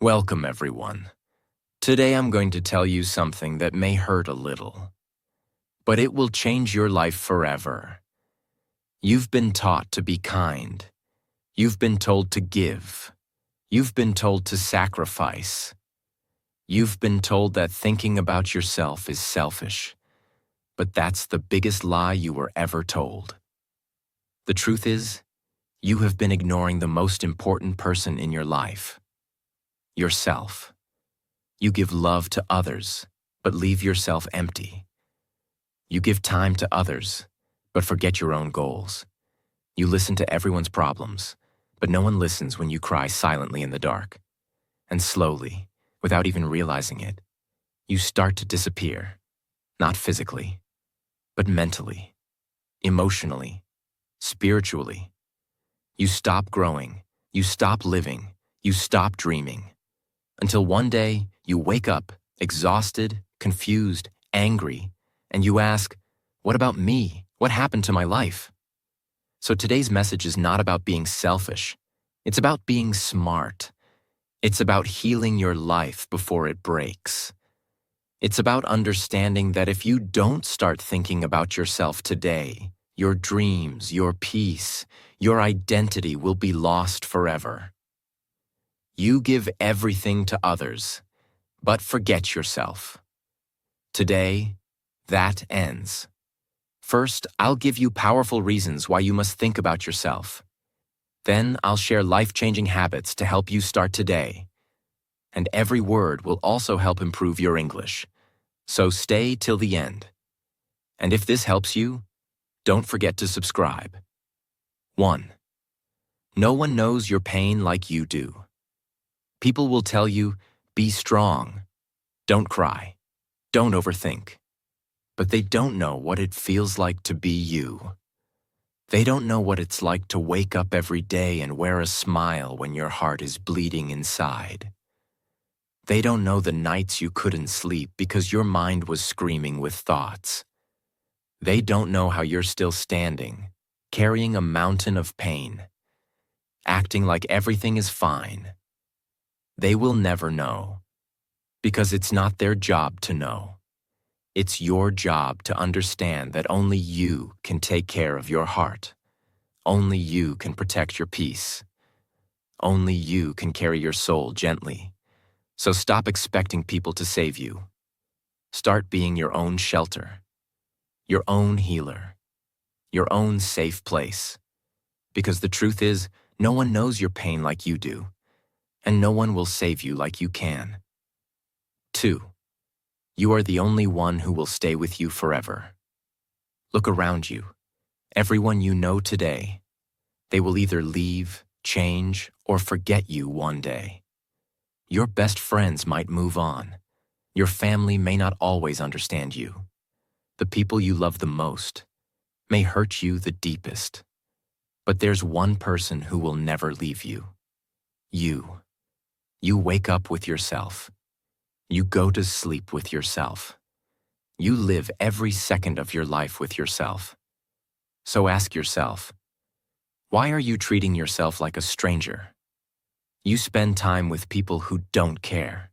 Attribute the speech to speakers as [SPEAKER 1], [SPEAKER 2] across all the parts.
[SPEAKER 1] Welcome, everyone. Today I'm going to tell you something that may hurt a little, but it will change your life forever. You've been taught to be kind. You've been told to give. You've been told to sacrifice. You've been told that thinking about yourself is selfish, but that's the biggest lie you were ever told. The truth is, you have been ignoring the most important person in your life. Yourself. You give love to others, but leave yourself empty. You give time to others, but forget your own goals. You listen to everyone's problems, but no one listens when you cry silently in the dark. And slowly, without even realizing it, you start to disappear, not physically, but mentally, emotionally, spiritually. You stop growing, you stop living, you stop dreaming. Until one day, you wake up, exhausted, confused, angry, and you ask, what about me? What happened to my life? So today's message is not about being selfish. It's about being smart. It's about healing your life before it breaks. It's about understanding that if you don't start thinking about yourself today, your dreams, your peace, your identity will be lost forever. You give everything to others, but forget yourself. Today, that ends. First, I'll give you powerful reasons why you must think about yourself. Then, I'll share life-changing habits to help you start today. And every word will also help improve your English. So stay till the end. And if this helps you, don't forget to subscribe. 1. No one knows your pain like you do. People will tell you, be strong, don't cry, don't overthink. But they don't know what it feels like to be you. They don't know what it's like to wake up every day and wear a smile when your heart is bleeding inside. They don't know the nights you couldn't sleep because your mind was screaming with thoughts. They don't know how you're still standing, carrying a mountain of pain, acting like everything is fine. They will never know, because it's not their job to know. It's your job to understand that only you can take care of your heart. Only you can protect your peace. Only you can carry your soul gently. So stop expecting people to save you. Start being your own shelter, your own healer, your own safe place. Because the truth is, no one knows your pain like you do. And no one will save you like you can. 2. You are the only one who will stay with you forever. Look around you. Everyone you know today. They will either leave, change, or forget you one day. Your best friends might move on. Your family may not always understand you. The people you love the most may hurt you the deepest. But there's one person who will never leave you. You. You wake up with yourself. You go to sleep with yourself. You live every second of your life with yourself. So ask yourself, why are you treating yourself like a stranger? You spend time with people who don't care.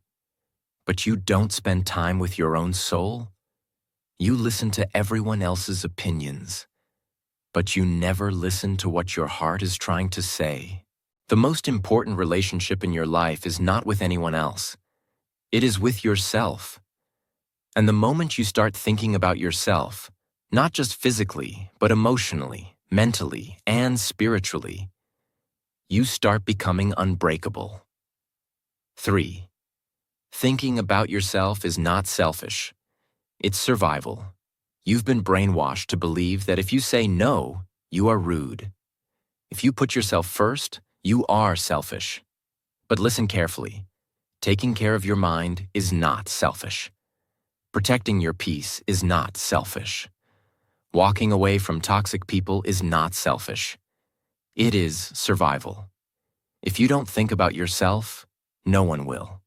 [SPEAKER 1] But you don't spend time with your own soul? You listen to everyone else's opinions. But you never listen to what your heart is trying to say. The most important relationship in your life is not with anyone else. It is with yourself. And the moment you start thinking about yourself, not just physically, but emotionally, mentally, and spiritually, you start becoming unbreakable. 3. Thinking about yourself is not selfish. It's survival. You've been brainwashed to believe that if you say no, you are rude. If you put yourself first, you are selfish. But listen carefully. Taking care of your mind is not selfish. Protecting your peace is not selfish. Walking away from toxic people is not selfish. It is survival. If you don't think about yourself, no one will.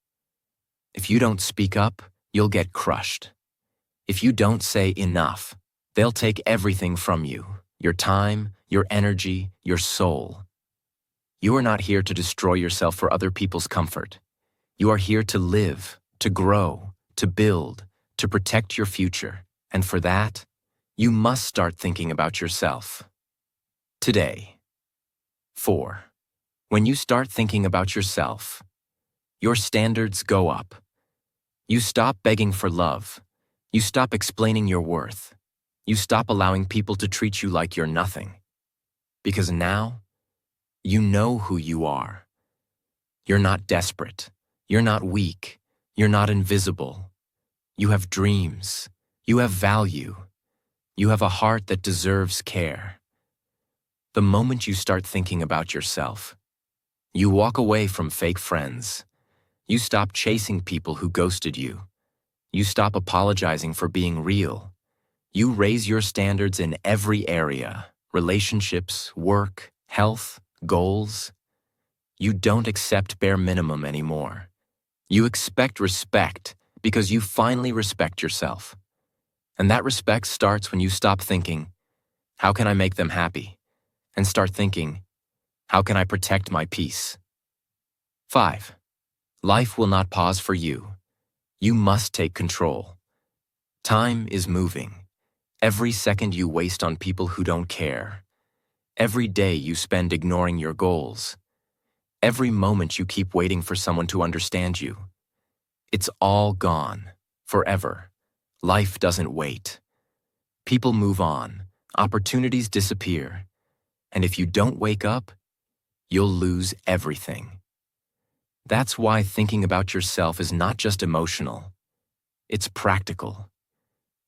[SPEAKER 1] If you don't speak up, you'll get crushed. If you don't say enough, they'll take everything from you, your time, your energy, your soul. You are not here to destroy yourself for other people's comfort. You are here to live, to grow, to build, to protect your future. And for that, you must start thinking about yourself. Today. 4. When you start thinking about yourself, your standards go up. You stop begging for love. You stop explaining your worth. You stop allowing people to treat you like you're nothing. Because now, you know who you are. You're not desperate. You're not weak. You're not invisible. You have dreams. You have value. You have a heart that deserves care. The moment you start thinking about yourself, you walk away from fake friends. You stop chasing people who ghosted you. You stop apologizing for being real. You raise your standards in every area: relationships, work, health, goals. You don't accept bare minimum anymore. You expect respect because you finally respect yourself. And that respect starts when you stop thinking, how can I make them happy? And start thinking, how can I protect my peace? 5. Life will not pause for you. You must take control. Time is moving. Every second you waste on people who don't care. Every day you spend ignoring your goals. Every moment you keep waiting for someone to understand you. It's all gone, forever. Life doesn't wait. People move on. Opportunities disappear. And if you don't wake up, you'll lose everything. That's why thinking about yourself is not just emotional. It's practical.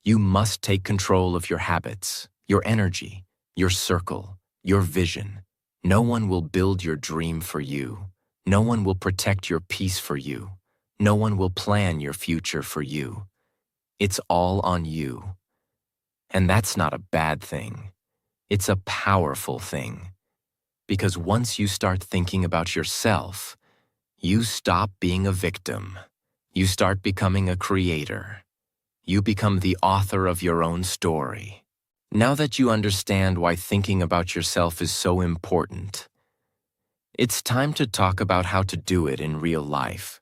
[SPEAKER 1] You must take control of your habits, your energy, your circle, your vision. No one will build your dream for you. No one will protect your peace for you. No one will plan your future for you. It's all on you. And that's not a bad thing. It's a powerful thing. Because once you start thinking about yourself, you stop being a victim. You start becoming a creator. You become the author of your own story. Now that you understand why thinking about yourself is so important, it's time to talk about how to do it in real life.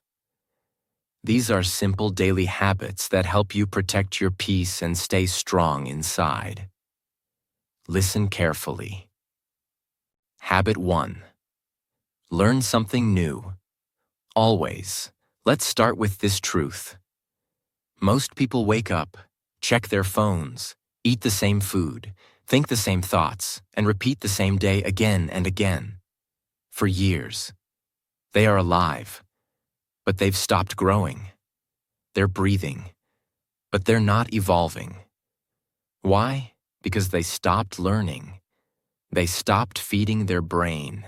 [SPEAKER 1] These are simple daily habits that help you protect your peace and stay strong inside. Listen carefully. Habit 1. Learn something new. Always. Let's start with this truth. Most people wake up, check their phones, eat the same food, think the same thoughts, and repeat the same day again and again. For years. They are alive, but they've stopped growing. They're breathing, but they're not evolving. Why? Because they stopped learning. They stopped feeding their brain.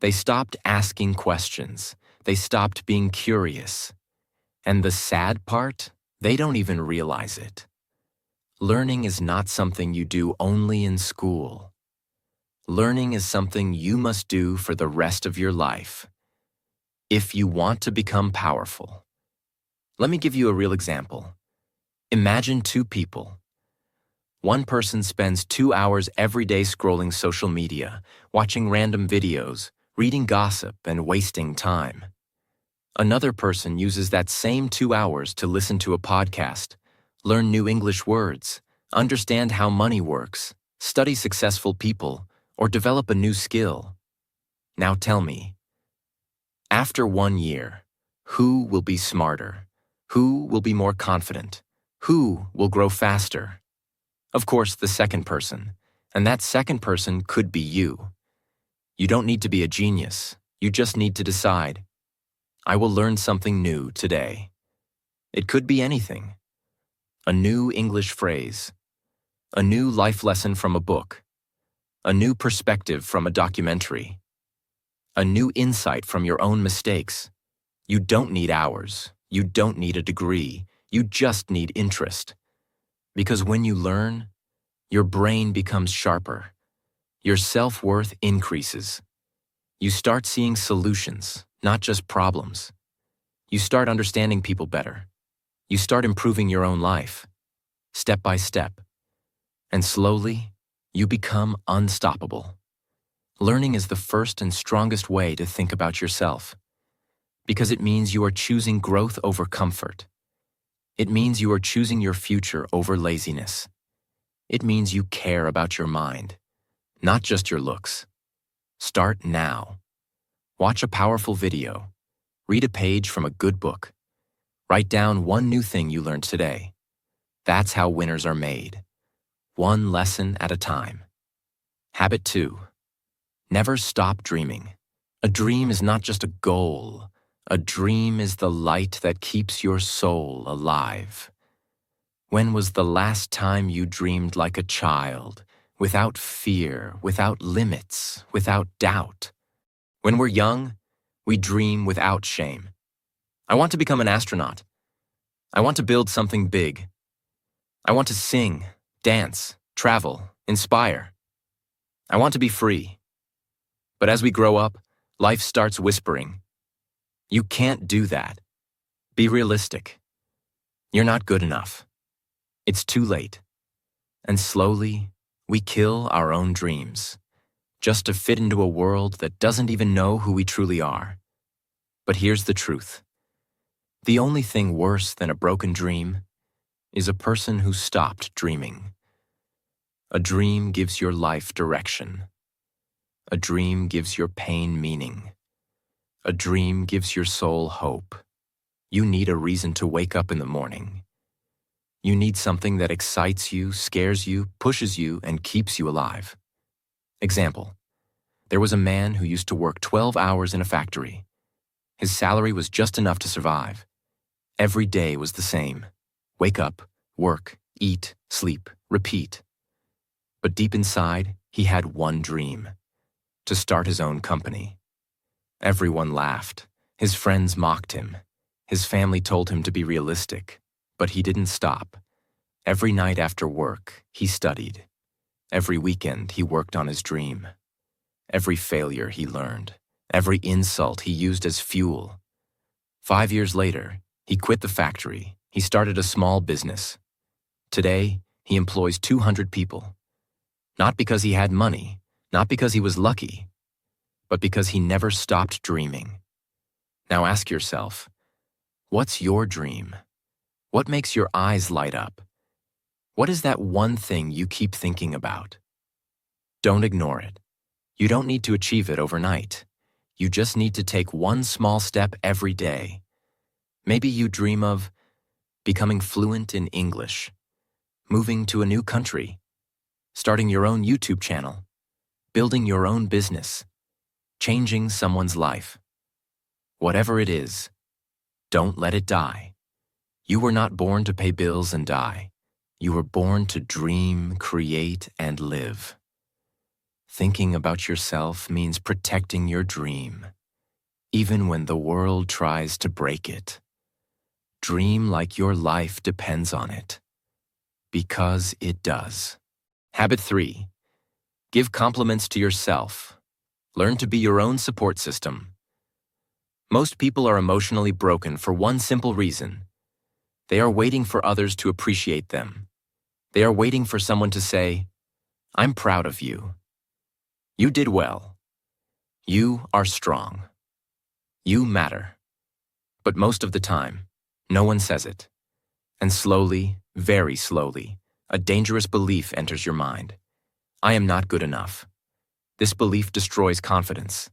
[SPEAKER 1] They stopped asking questions. They stopped being curious. And the sad part? They don't even realize it. Learning is not something you do only in school. Learning is something you must do for the rest of your life. If you want to become powerful. Let me give you a real example. Imagine 2 people. One person spends 2 hours every day scrolling social media, watching random videos, reading gossip, and wasting time. Another person uses that same 2 hours to listen to a podcast, learn new English words, understand how money works, study successful people, or develop a new skill. Now tell me, after 1 year, who will be smarter? Who will be more confident? Who will grow faster? Of course, the second person, and that second person could be you. You don't need to be a genius. You just need to decide, I will learn something new today. It could be anything. A new English phrase. A new life lesson from a book. A new perspective from a documentary. A new insight from your own mistakes. You don't need hours. You don't need a degree. You just need interest. Because when you learn, your brain becomes sharper. Your self-worth increases. You start seeing solutions, not just problems. You start understanding people better. You start improving your own life, step by step. And slowly, you become unstoppable. Learning is the first and strongest way to think about yourself. Because it means you are choosing growth over comfort. It means you are choosing your future over laziness. It means you care about your mind, not just your looks. Start now. Watch a powerful video. Read a page from a good book. Write down one new thing you learned today. That's how winners are made. One lesson at a time. Habit 2. Never stop dreaming. A dream is not just a goal. A dream is the light that keeps your soul alive. When was the last time you dreamed like a child, without fear, without limits, without doubt? When we're young, we dream without shame. I want to become an astronaut. I want to build something big. I want to sing, dance, travel, inspire. I want to be free. But as we grow up, life starts whispering, "You can't do that. Be realistic. You're not good enough. It's too late." And slowly, we kill our own dreams, just to fit into a world that doesn't even know who we truly are. But here's the truth. The only thing worse than a broken dream is a person who stopped dreaming. A dream gives your life direction. A dream gives your pain meaning. A dream gives your soul hope. You need a reason to wake up in the morning. You need something that excites you, scares you, pushes you, and keeps you alive. Example: there was a man who used to work 12 hours in a factory. His salary was just enough to survive. Every day was the same. Wake up, work, eat, sleep, repeat. But deep inside, he had one dream: to start his own company. Everyone laughed. His friends mocked him. His family told him to be realistic. But he didn't stop. Every night after work, he studied. Every weekend, he worked on his dream. Every failure he learned. Every insult he used as fuel. 5 years later, he quit the factory. He started a small business. Today, he employs 200 people. Not because he had money, not because he was lucky, but because he never stopped dreaming. Now ask yourself, what's your dream? What makes your eyes light up? What is that one thing you keep thinking about? Don't ignore it. You don't need to achieve it overnight. You just need to take one small step every day. Maybe you dream of becoming fluent in English, moving to a new country, starting your own YouTube channel, building your own business, changing someone's life. Whatever it is, don't let it die. You were not born to pay bills and die. You were born to dream, create, and live. Thinking about yourself means protecting your dream, even when the world tries to break it. Dream like your life depends on it, because it does. Habit 3. Give compliments to yourself. Learn to be your own support system. Most people are emotionally broken for one simple reason. They are waiting for others to appreciate them. They are waiting for someone to say, "I'm proud of you. You did well. You are strong. You matter." But most of the time, no one says it. And slowly, very slowly, a dangerous belief enters your mind. I am not good enough. This belief destroys confidence.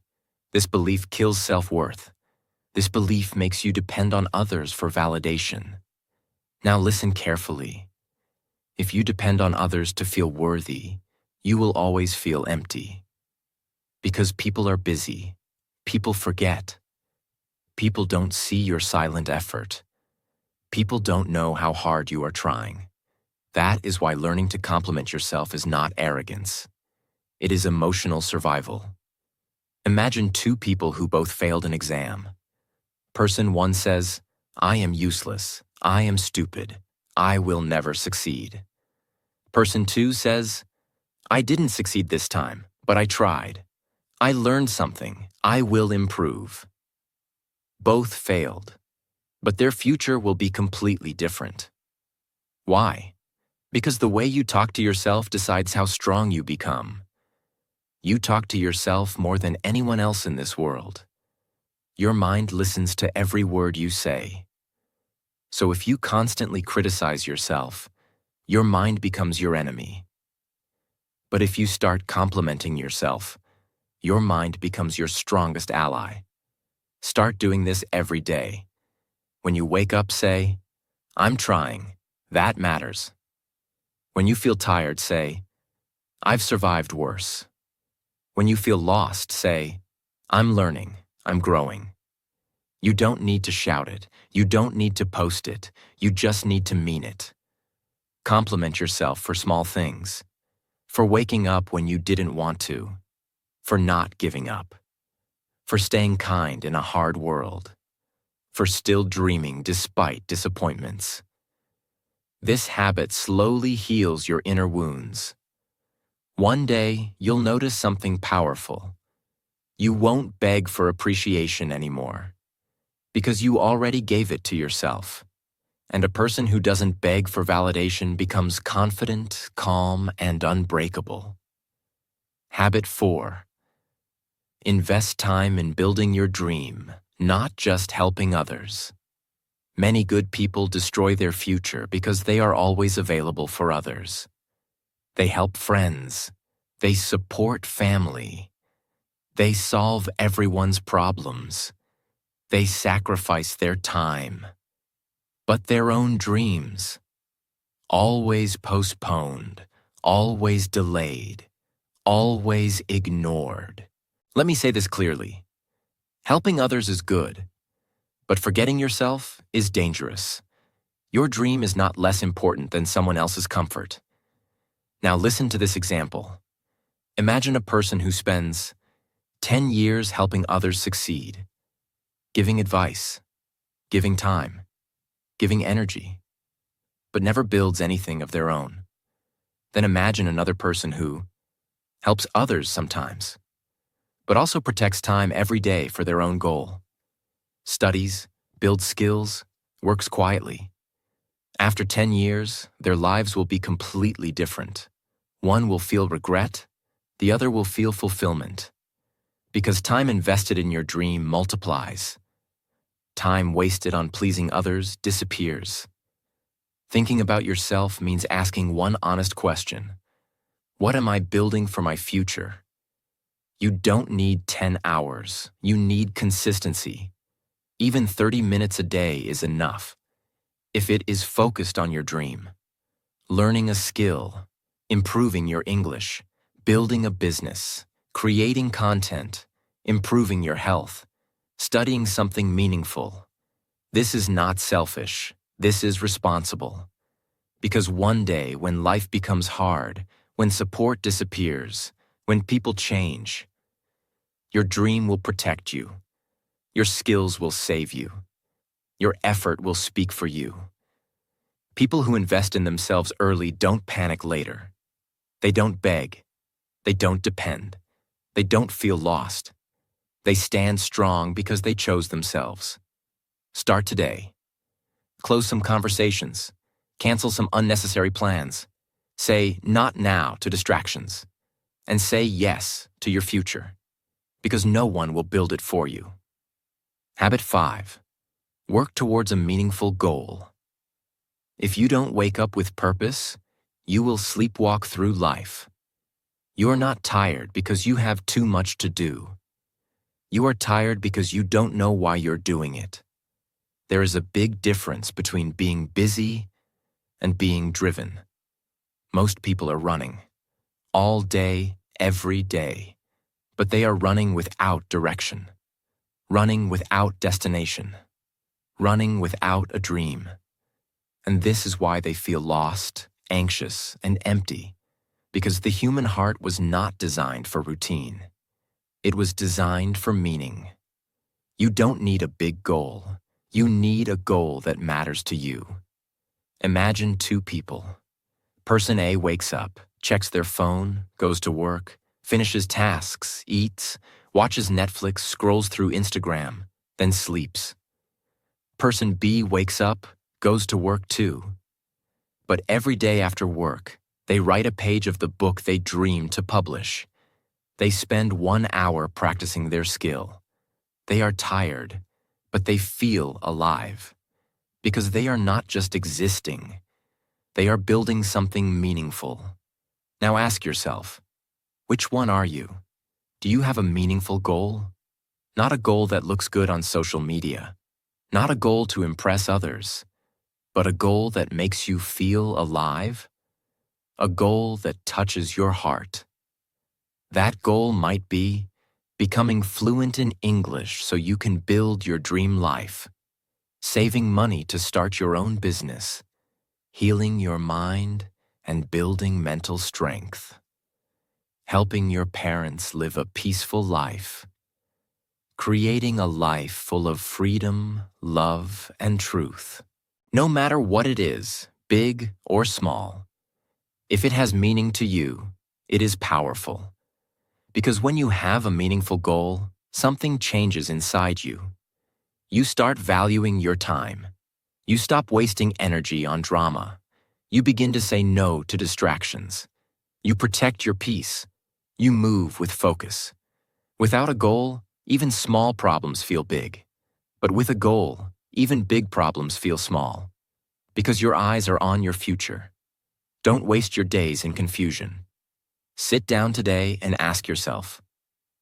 [SPEAKER 1] This belief kills self-worth. This belief makes you depend on others for validation. Now listen carefully. If you depend on others to feel worthy, you will always feel empty. Because people are busy. People forget. People don't see your silent effort. People don't know how hard you are trying. That is why learning to compliment yourself is not arrogance. It is emotional survival. Imagine two people who both failed an exam. Person 1 says, "I am useless. I am stupid. I will never succeed." Person 2 says, "I didn't succeed this time, but I tried. I learned something. I will improve." Both failed, but their future will be completely different. Why? Because the way you talk to yourself decides how strong you become. You talk to yourself more than anyone else in this world. Your mind listens to every word you say. So if you constantly criticize yourself, your mind becomes your enemy. But if you start complimenting yourself, your mind becomes your strongest ally. Start doing this every day. When you wake up, say, "I'm trying. That matters." When you feel tired, say, "I've survived worse." When you feel lost, say, "I'm learning. I'm growing." You don't need to shout it. You don't need to post it. You just need to mean it. Compliment yourself for small things. For waking up when you didn't want to. For not giving up. For staying kind in a hard world. For still dreaming despite disappointments. This habit slowly heals your inner wounds. One day, you'll notice something powerful. You won't beg for appreciation anymore, because you already gave it to yourself. And a person who doesn't beg for validation becomes confident, calm, and unbreakable. Habit 4. Invest time in building your dream, not just helping others. Many good people destroy their future because they are always available for others. They help friends. They support family. They solve everyone's problems. They sacrifice their time. But their own dreams, always postponed, always delayed, always ignored. Let me say this clearly. Helping others is good, but forgetting yourself is dangerous. Your dream is not less important than someone else's comfort. Now listen to this example. Imagine a person who spends 10 years helping others succeed, giving advice, giving time, giving energy, but never builds anything of their own. Then imagine another person who helps others sometimes, but also protects time every day for their own goal. Studies, builds skills, works quietly. After 10 years, their lives will be completely different. One will feel regret, the other will feel fulfillment. Because time invested in your dream multiplies. Time wasted on pleasing others disappears. Thinking about yourself means asking one honest question. What am I building for my future? You don't need 10 hours. You need consistency. Even 30 minutes a day is enough. If it is focused on your dream, learning a skill, improving your English, building a business, creating content, improving your health, studying something meaningful. This is not selfish. This is responsible. Because one day when life becomes hard, when support disappears, when people change, your dream will protect you. Your skills will save you. Your effort will speak for you. People who invest in themselves early don't panic later. They don't beg. They don't depend. They don't feel lost. They stand strong because they chose themselves. Start today. Close some conversations. Cancel some unnecessary plans. Say not now to distractions. And say yes to your future. Because no one will build it for you. Habit 5. Work towards a meaningful goal. If you don't wake up with purpose, you will sleepwalk through life. You are not tired because you have too much to do. You are tired because you don't know why you're doing it. There is a big difference between being busy and being driven. Most people are running, all day, every day, but they are running without direction, running without destination, running without a dream. And this is why they feel lost, anxious, and empty, because the human heart was not designed for routine. It was designed for meaning. You don't need a big goal. You need a goal that matters to you. Imagine two people. Person A wakes up, checks their phone, goes to work, finishes tasks, eats, watches Netflix, scrolls through Instagram, then sleeps. Person B wakes up, goes to work too. But every day after work, they write a page of the book they dreamed to publish. They spend 1 hour practicing their skill. They are tired, but they feel alive. Because they are not just existing, they are building something meaningful. Now ask yourself, which one are you? Do you have a meaningful goal? Not a goal that looks good on social media. Not a goal to impress others, but a goal that makes you feel alive. A goal that touches your heart. That goal might be becoming fluent in English so you can build your dream life, saving money to start your own business, healing your mind and building mental strength, helping your parents live a peaceful life, creating a life full of freedom, love, and truth. No matter what it is, big or small, if it has meaning to you, it is powerful. Because when you have a meaningful goal, something changes inside you. You start valuing your time. You stop wasting energy on drama. You begin to say no to distractions. You protect your peace. You move with focus. Without a goal, even small problems feel big. But with a goal, even big problems feel small. Because your eyes are on your future. Don't waste your days in confusion. Sit down today and ask yourself,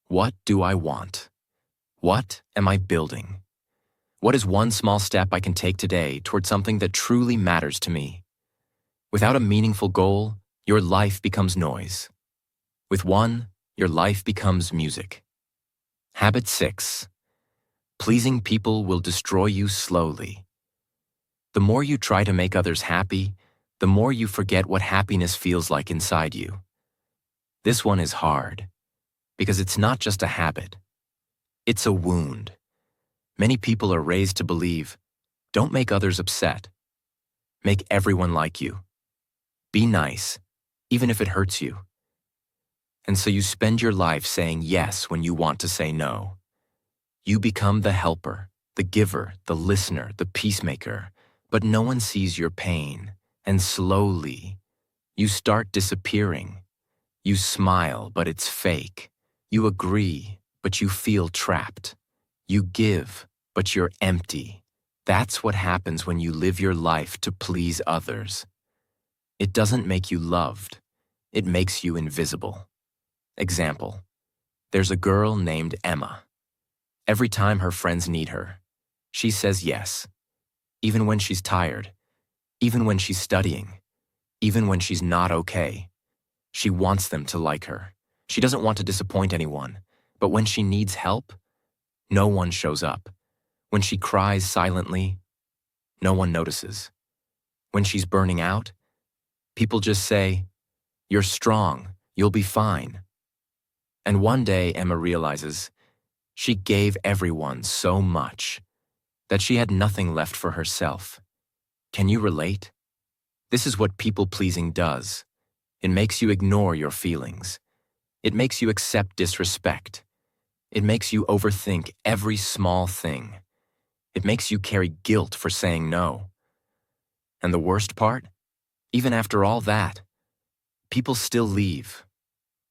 [SPEAKER 1] what do I want? What am I building? What is one small step I can take today toward something that truly matters to me? Without a meaningful goal, your life becomes noise. With one, your life becomes music. Habit 6. Pleasing people will destroy you slowly. The more you try to make others happy, the more you forget what happiness feels like inside you. This one is hard, because it's not just a habit. It's a wound. Many people are raised to believe, don't make others upset. Make everyone like you. Be nice, even if it hurts you. And so you spend your life saying yes when you want to say no. You become the helper, the giver, the listener, the peacemaker, but no one sees your pain, and slowly, you start disappearing. You smile, but it's fake. You agree, but you feel trapped. You give, but you're empty. That's what happens when you live your life to please others. It doesn't make you loved. It makes you invisible. Example, there's a girl named Emma. Every time her friends need her, she says yes. Even when she's tired, even when she's studying, even when she's not okay. She wants them to like her. She doesn't want to disappoint anyone. But when she needs help, no one shows up. When she cries silently, no one notices. When she's burning out, people just say, "You're strong, you'll be fine." And one day Emma realizes she gave everyone so much that she had nothing left for herself. Can you relate? This is what people-pleasing does. It makes you ignore your feelings. It makes you accept disrespect. It makes you overthink every small thing. It makes you carry guilt for saying no. And the worst part? Even after all that, people still leave,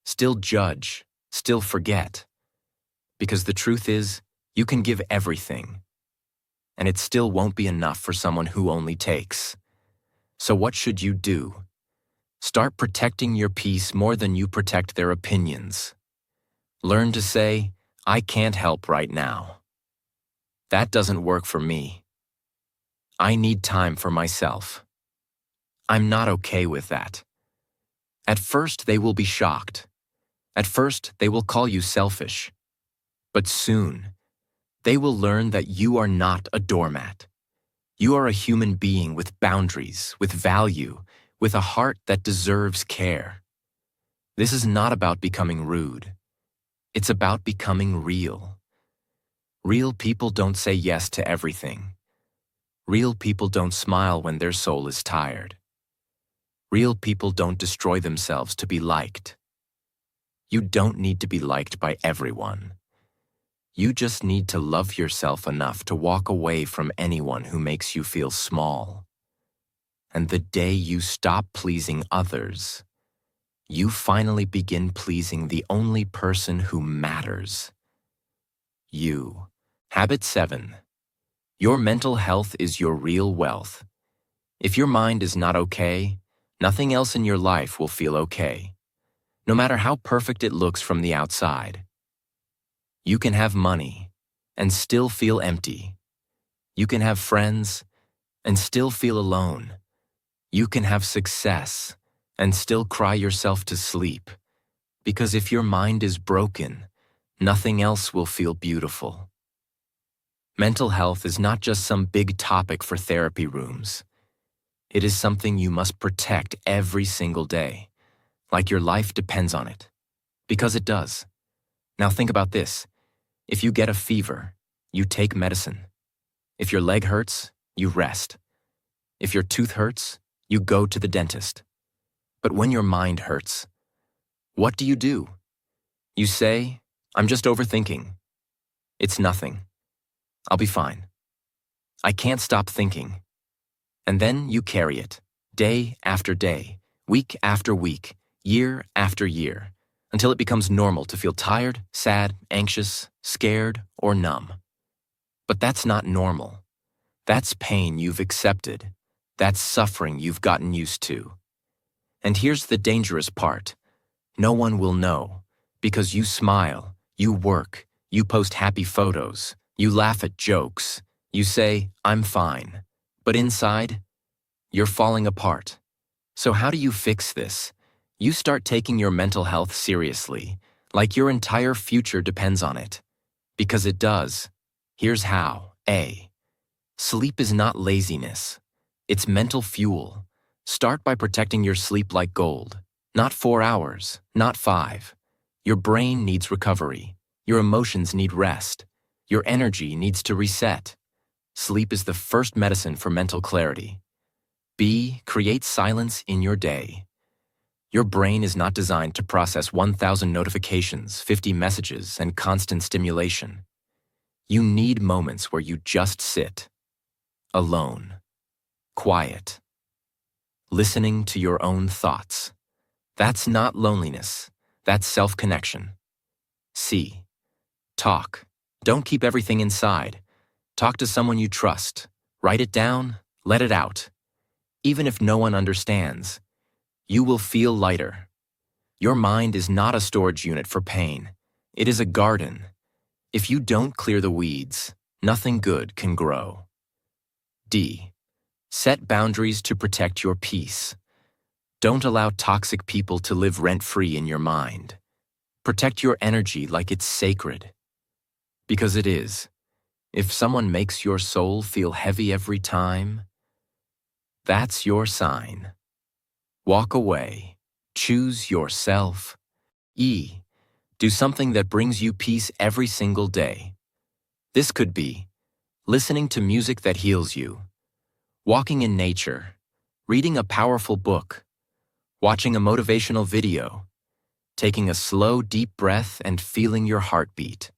[SPEAKER 1] still judge, still forget. Because the truth is, you can give everything, and it still won't be enough for someone who only takes. So what should you do? Start protecting your peace more than you protect their opinions. Learn to say, "I can't help right now. That doesn't work for me. I need time for myself. I'm not okay with that." At first, they will be shocked. At first, they will call you selfish. But soon, they will learn that you are not a doormat. You are a human being with boundaries, with value, with a heart that deserves care. This is not about becoming rude. It's about becoming real. Real people don't say yes to everything. Real people don't smile when their soul is tired. Real people don't destroy themselves to be liked. You don't need to be liked by everyone. You just need to love yourself enough to walk away from anyone who makes you feel small. And the day you stop pleasing others, you finally begin pleasing the only person who matters. You. Habit 7. Your mental health is your real wealth. If your mind is not okay, nothing else in your life will feel okay, no matter how perfect it looks from the outside. You can have money and still feel empty. You can have friends and still feel alone. You can have success and still cry yourself to sleep. Because if your mind is broken, nothing else will feel beautiful. Mental health is not just some big topic for therapy rooms. It is something you must protect every single day, like your life depends on it. Because it does. Now think about this. If you get a fever, you take medicine. If your leg hurts, you rest. If your tooth hurts, you go to the dentist. But when your mind hurts, what do? You say, I'm just overthinking. It's nothing. I'll be fine. I can't stop thinking. And then you carry it, day after day, week after week, year after year, until it becomes normal to feel tired, sad, anxious, scared, or numb. But that's not normal. That's pain you've accepted. That's suffering you've gotten used to. And here's the dangerous part. No one will know, because you smile, you work, you post happy photos, you laugh at jokes, you say, I'm fine. But inside, you're falling apart. So how do you fix this? You start taking your mental health seriously, like your entire future depends on it. Because it does. Here's how. A. Sleep is not laziness. It's mental fuel. Start by protecting your sleep like gold. Not 4 hours, not 5. Your brain needs recovery. Your emotions need rest. Your energy needs to reset. Sleep is the first medicine for mental clarity. B. Create silence in your day. Your brain is not designed to process 1,000 notifications, 50 messages, and constant stimulation. You need moments where you just sit, alone, quiet, listening to your own thoughts. That's not loneliness, that's self-connection. C. Talk. Don't keep everything inside. Talk to someone you trust. Write it down, let it out. Even if no one understands, you will feel lighter. Your mind is not a storage unit for pain. It is a garden. If you don't clear the weeds, nothing good can grow. D. Set boundaries to protect your peace. Don't allow toxic people to live rent-free in your mind. Protect your energy like it's sacred. Because it is. If someone makes your soul feel heavy every time, that's your sign. Walk away. Choose yourself. E. Do something that brings you peace every single day. This could be listening to music that heals you, walking in nature, reading a powerful book, watching a motivational video, taking a slow, deep breath and feeling your heartbeat.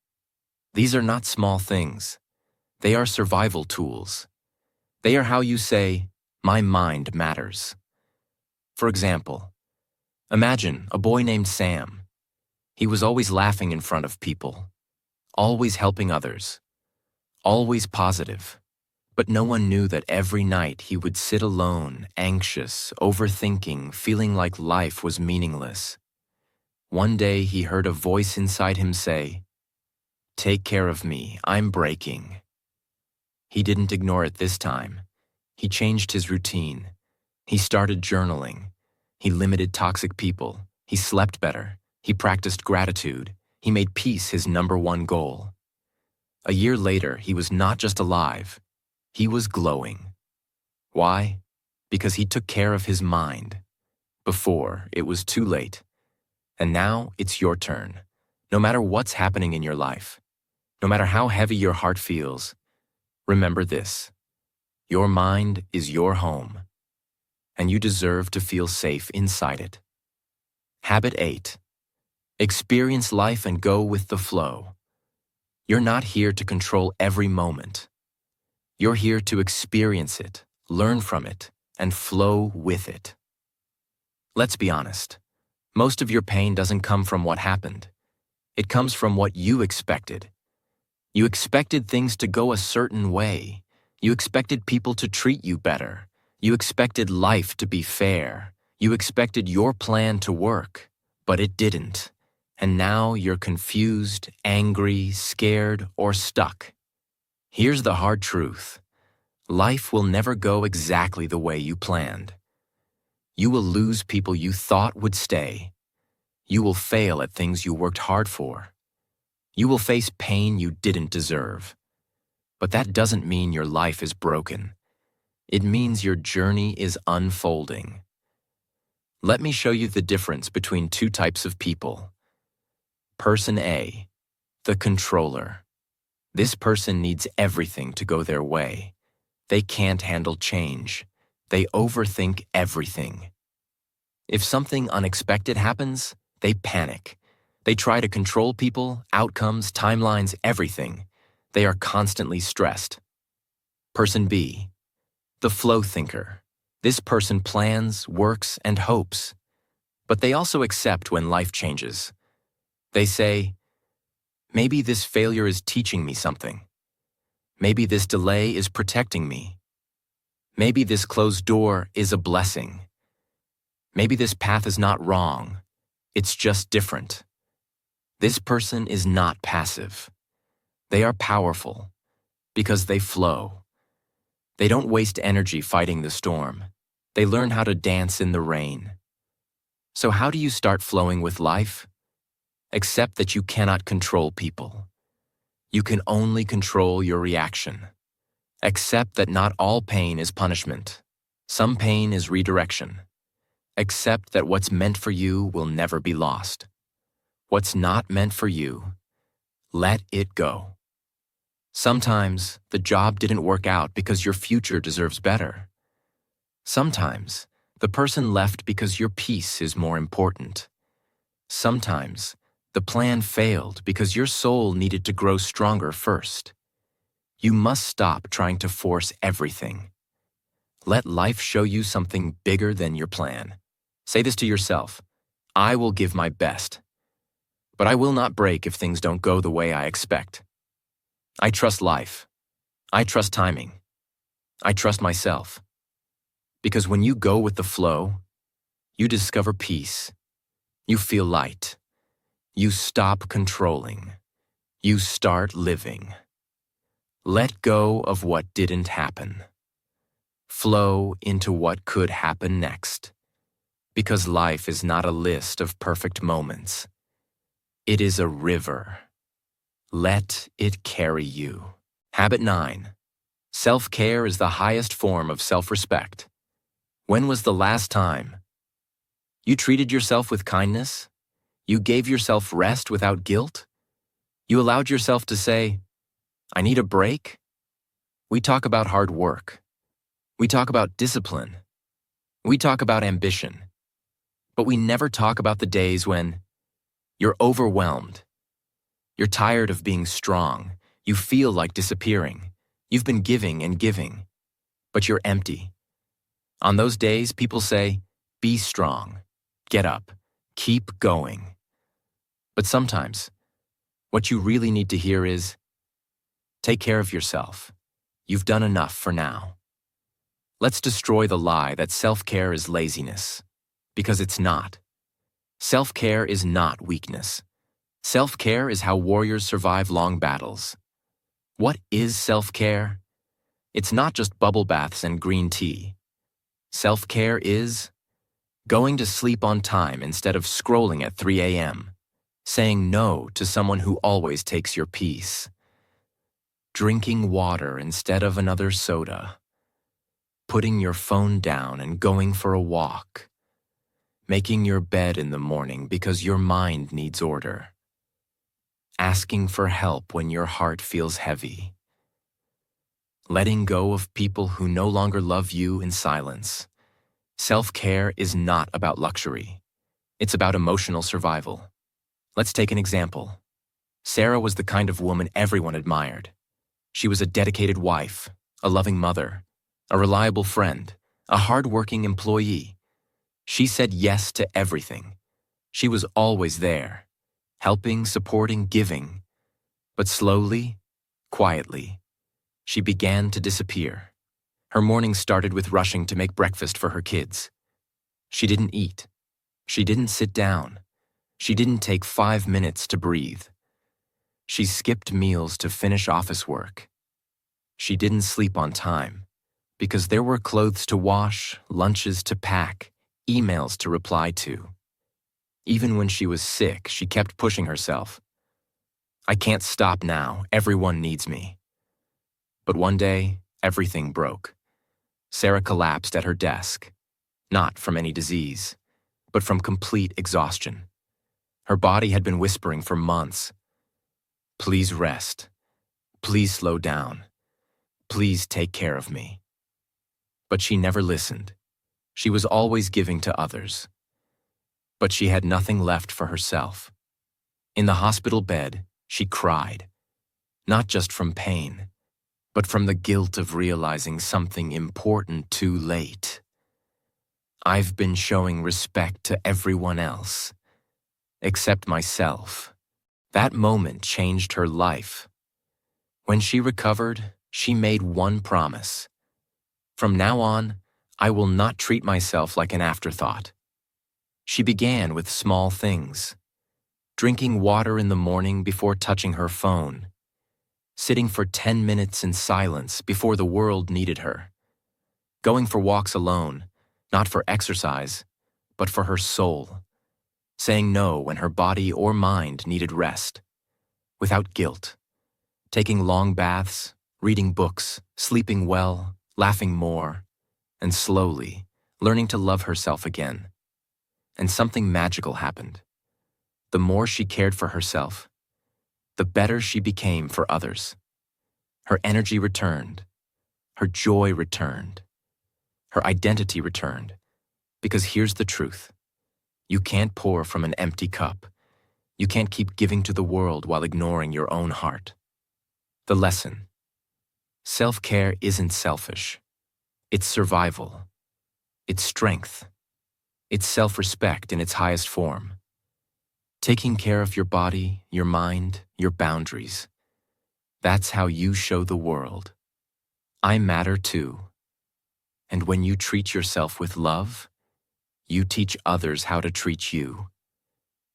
[SPEAKER 1] These are not small things. They are survival tools. They are how you say, my mind matters. For example, imagine a boy named Sam. He was always laughing in front of people, always helping others, always positive. But no one knew that every night he would sit alone, anxious, overthinking, feeling like life was meaningless. One day he heard a voice inside him say, "Take care of me, I'm breaking." He didn't ignore it this time. He changed his routine. He started journaling. He limited toxic people. He slept better. He practiced gratitude. He made peace his #1 goal. A year later, he was not just alive. He was glowing. Why? Because he took care of his mind. Before, it was too late. And now, it's your turn. No matter what's happening in your life, no matter how heavy your heart feels, remember this. Your mind is your home, and you deserve to feel safe inside it. Habit 8. Experience life and go with the flow. You're not here to control every moment. You're here to experience it, learn from it, and flow with it. Let's be honest. Most of your pain doesn't come from what happened. It comes from what you expected. You expected things to go a certain way. You expected people to treat you better. You expected life to be fair. You expected your plan to work, but it didn't. And now you're confused, angry, scared, or stuck. Here's the hard truth. Life will never go exactly the way you planned. You will lose people you thought would stay. You will fail at things you worked hard for. You will face pain you didn't deserve. But that doesn't mean your life is broken. It means your journey is unfolding. Let me show you the difference between two types of people. Person A, the controller. This person needs everything to go their way. They can't handle change. They overthink everything. If something unexpected happens, they panic. They try to control people, outcomes, timelines, everything. They are constantly stressed. Person B, the flow thinker. This person plans, works, and hopes. But they also accept when life changes. They say, maybe this failure is teaching me something. Maybe this delay is protecting me. Maybe this closed door is a blessing. Maybe this path is not wrong. It's just different. This person is not passive. They are powerful because they flow. They don't waste energy fighting the storm. They learn how to dance in the rain. So how do you start flowing with life? Accept that you cannot control people. You can only control your reaction. Accept that not all pain is punishment. Some pain is redirection. Accept that what's meant for you will never be lost. What's not meant for you, let it go. Sometimes the job didn't work out because your future deserves better. Sometimes the person left because your peace is more important. Sometimes the plan failed because your soul needed to grow stronger first. You must stop trying to force everything. Let life show you something bigger than your plan. Say this to yourself, I will give my best, but I will not break if things don't go the way I expect. I trust life. I trust timing. I trust myself. Because when you go with the flow, you discover peace. You feel light. You stop controlling. You start living. Let go of what didn't happen. Flow into what could happen next. Because life is not a list of perfect moments. It is a river. Let it carry you. Habit 9. Self-care is the highest form of self-respect. When was the last time you treated yourself with kindness? You gave yourself rest without guilt? You allowed yourself to say, I need a break? We talk about hard work. We talk about discipline. We talk about ambition. But we never talk about the days when you're overwhelmed. You're tired of being strong. You feel like disappearing. You've been giving and giving, but you're empty. On those days, people say, be strong, get up, keep going. But sometimes, what you really need to hear is, take care of yourself. You've done enough for now. Let's destroy the lie that self-care is laziness, because it's not. Self-care is not weakness. Self-care is how warriors survive long battles. What is self-care? It's not just bubble baths and green tea. Self-care is going to sleep on time instead of scrolling at 3 a.m., saying no to someone who always takes your peace, drinking water instead of another soda, putting your phone down and going for a walk, making your bed in the morning because your mind needs order, asking for help when your heart feels heavy, letting go of people who no longer love you in silence. Self-care is not about luxury. It's about emotional survival. Let's take an example. Sarah was the kind of woman everyone admired. She was a dedicated wife, a loving mother, a reliable friend, a hard-working employee. She said yes to everything. She was always there, helping, supporting, giving. But slowly, Quietly, she began to disappear. Her morning started with rushing to make breakfast for her kids. She didn't eat. She didn't sit down. She didn't take 5 minutes to breathe. She skipped meals to finish office work. She didn't sleep on time because there were clothes to wash, lunches to pack, emails to reply to. Even when she was sick, she kept pushing herself. I can't stop now. Everyone needs me. But one day, everything broke. Sarah collapsed at her desk, not from any disease, but from complete exhaustion. Her body had been whispering for months. Please rest. Please slow down. Please take care of me. But she never listened. She was always giving to others. But she had nothing left for herself. In the hospital bed, she cried, not just from pain, but from the guilt of realizing something important too late. I've been showing respect to everyone else, except myself. That moment changed her life. When she recovered, she made one promise. From now on, I will not treat myself like an afterthought. She began with small things. Drinking water in the morning before touching her phone. Sitting for 10 minutes in silence before the world needed her. Going for walks alone, not for exercise, but for her soul. Saying no when her body or mind needed rest. Without guilt. Taking long baths, reading books, sleeping well, laughing more, and slowly learning to love herself again. And something magical happened. The more she cared for herself, the better she became for others. Her energy returned. Her joy returned. Her identity returned. Because here's the truth. You can't pour from an empty cup. You can't keep giving to the world while ignoring your own heart. The lesson. Self-care isn't selfish. It's survival. It's strength. It's self-respect in its highest form. Taking care of your body, your mind, your boundaries. That's how you show the world. I matter too. And when you treat yourself with love, you teach others how to treat you.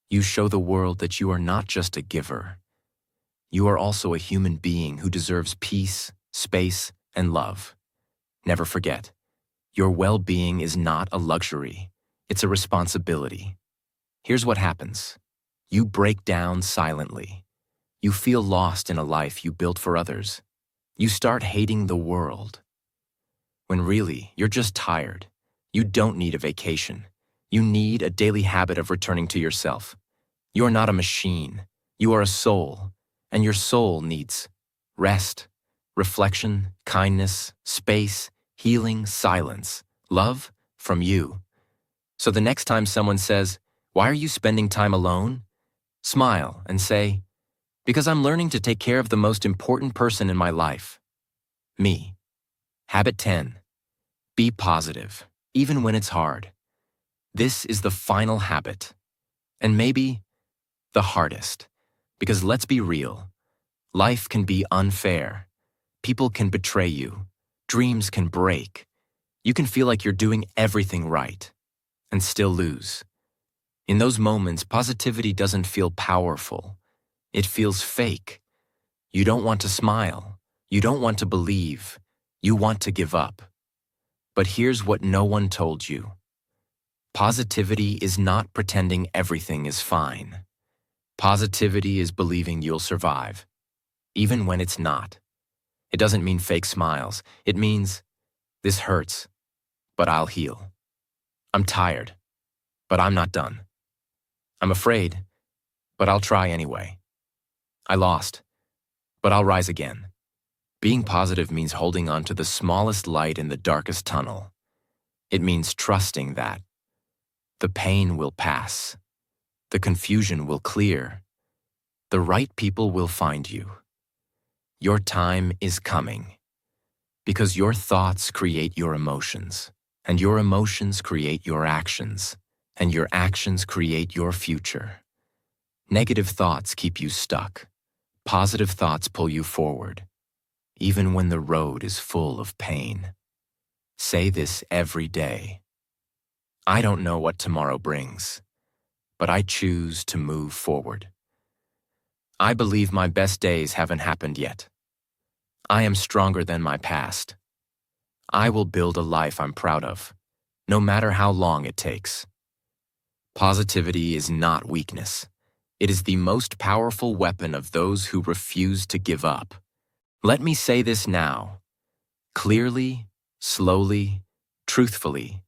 [SPEAKER 1] You show the world that you are not just a giver. You are also a human being who deserves peace, space, and love. Never forget, your well-being is not a luxury. It's a responsibility. Here's what happens. You break down silently. You feel lost in a life you built for others. You start hating the world. When really, you're just tired. You don't need a vacation. You need a daily habit of returning to yourself. You are not a machine. You are a soul. And your soul needs rest, reflection, kindness, space, healing, silence, love from you. So the next time someone says, "Why are you spending time alone?" Smile and say, "Because I'm learning to take care of the most important person in my life, me." Habit 10. Be positive, even when it's hard. This is the final habit, and maybe the hardest, because let's be real. Life can be unfair. People can betray you. Dreams can break. You can feel like you're doing everything right and still lose. In those moments, positivity doesn't feel powerful. It feels fake. You don't want to smile. You don't want to believe. You want to give up. But here's what no one told you. Positivity is not pretending everything is fine. Positivity is believing you'll survive, even when it's not. It doesn't mean fake smiles. It means, this hurts, but I'll heal. I'm tired, but I'm not done. I'm afraid, but I'll try anyway. I lost, but I'll rise again. Being positive means holding on to the smallest light in the darkest tunnel. It means trusting that the pain will pass, the confusion will clear, the right people will find you. Your time is coming, because your thoughts create your emotions, and your emotions create your actions, and your actions create your future. Negative thoughts keep you stuck. Positive thoughts pull you forward, even when the road is full of pain. Say this every day. I don't know what tomorrow brings, but I choose to move forward. I believe my best days haven't happened yet. I am stronger than my past. I will build a life I'm proud of, no matter how long it takes. Positivity is not weakness. It is the most powerful weapon of those who refuse to give up. Let me say this now, clearly, slowly, truthfully.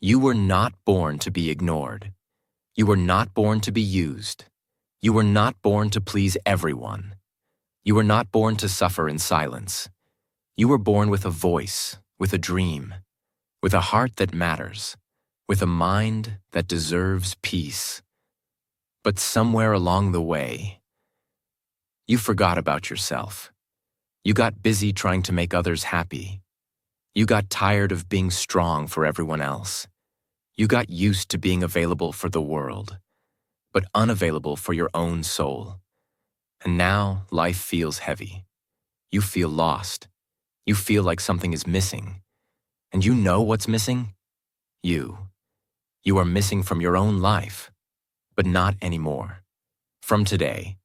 [SPEAKER 1] You were not born to be ignored. You were not born to be used. You were not born to please everyone. You were not born to suffer in silence. You were born with a voice, with a dream, with a heart that matters, with a mind that deserves peace. But somewhere along the way, you forgot about yourself. You got busy trying to make others happy. You got tired of being strong for everyone else. You got used to being available for the world, but unavailable for your own soul. And now life feels heavy. You feel lost. You feel like something is missing. And you know what's missing? You. You are missing from your own life, but not anymore. From today,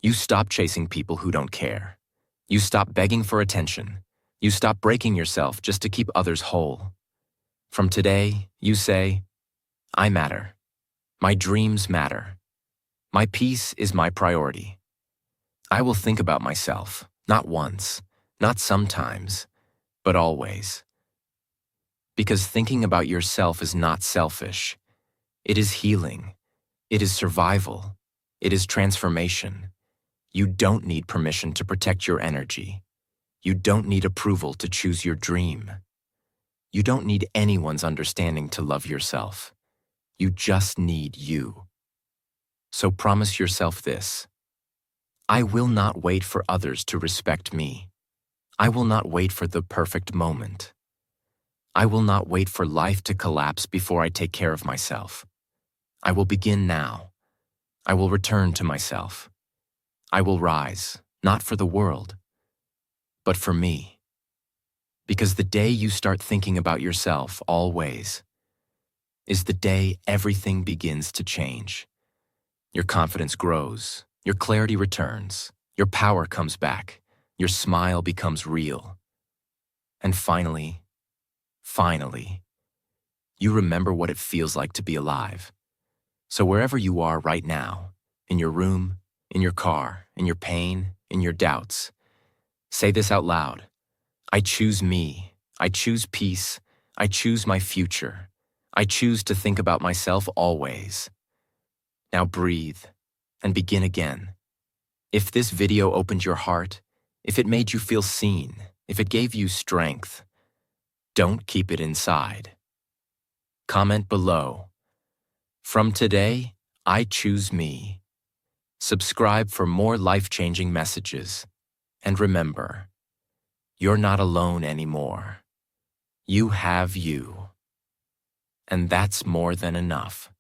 [SPEAKER 1] you stop chasing people who don't care. You stop begging for attention. You stop breaking yourself just to keep others whole. From today, you say, I matter. My dreams matter. My peace is my priority. I will think about myself, not once, not sometimes, but always. Because thinking about yourself is not selfish. It is healing. It is survival. It is transformation. You don't need permission to protect your energy. You don't need approval to choose your dream. You don't need anyone's understanding to love yourself. You just need you. So promise yourself this. I will not wait for others to respect me. I will not wait for the perfect moment. I will not wait for life to collapse before I take care of myself. I will begin now. I will return to myself. I will rise, not for the world, but for me. Because the day you start thinking about yourself always is the day everything begins to change. Your confidence grows, your clarity returns, your power comes back, your smile becomes real. And finally, you remember what it feels like to be alive. So wherever you are right now, in your room, in your car, in your pain, in your doubts, say this out loud. I choose me. I choose peace. I choose my future. I choose to think about myself always. Now breathe and begin again. If this video opened your heart, if it made you feel seen, if it gave you strength, don't keep it inside. Comment below. From today, I choose me. Subscribe for more life-changing messages. And remember, you're not alone anymore. You have you. And that's more than enough.